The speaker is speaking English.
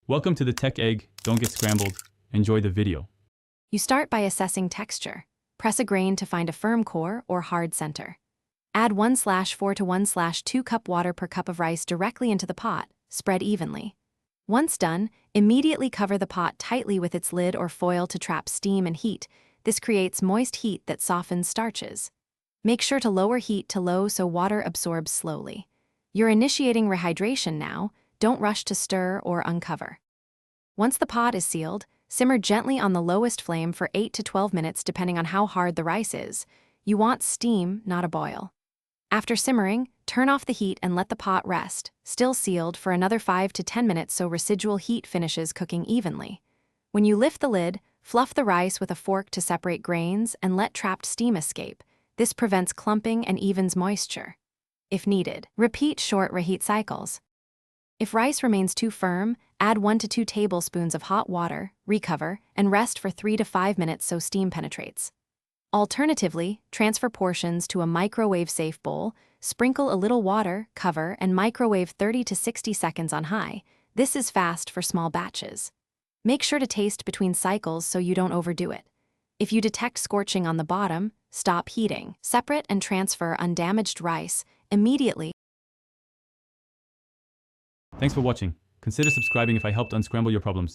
Welcome to the Tech Egg. Don't get scrambled. Enjoy the video. You start by assessing texture. Press a grain to find a firm core or hard center. Add 1/4 to 1/2 cup water per cup of rice directly into the pot, spread evenly. Once done, immediately cover the pot tightly with its lid or foil to trap steam and heat. This creates moist heat that softens starches. Make sure to lower heat to low so water absorbs slowly. You're initiating rehydration now. Don't rush to stir or uncover. Once the pot is sealed, simmer gently on the lowest flame for 8 to 12 minutes depending on how hard the rice is. You want steam, not a boil. After simmering, turn off the heat and let the pot rest, still sealed, for another 5 to 10 minutes so residual heat finishes cooking evenly. When you lift the lid, fluff the rice with a fork to separate grains and let trapped steam escape. This prevents clumping and evens moisture. If needed, repeat short reheat cycles. If rice remains too firm, add 1 to 2 tablespoons of hot water, recover, and rest for 3 to 5 minutes so steam penetrates. Alternatively, transfer portions to a microwave-safe bowl, sprinkle a little water, cover, and microwave 30 to 60 seconds on high. This is fast for small batches. Make sure to taste between cycles so you don't overdo it. If you detect scorching on the bottom, stop heating. Separate and transfer undamaged rice immediately. Thanks for watching. Consider subscribing if I helped unscramble your problems.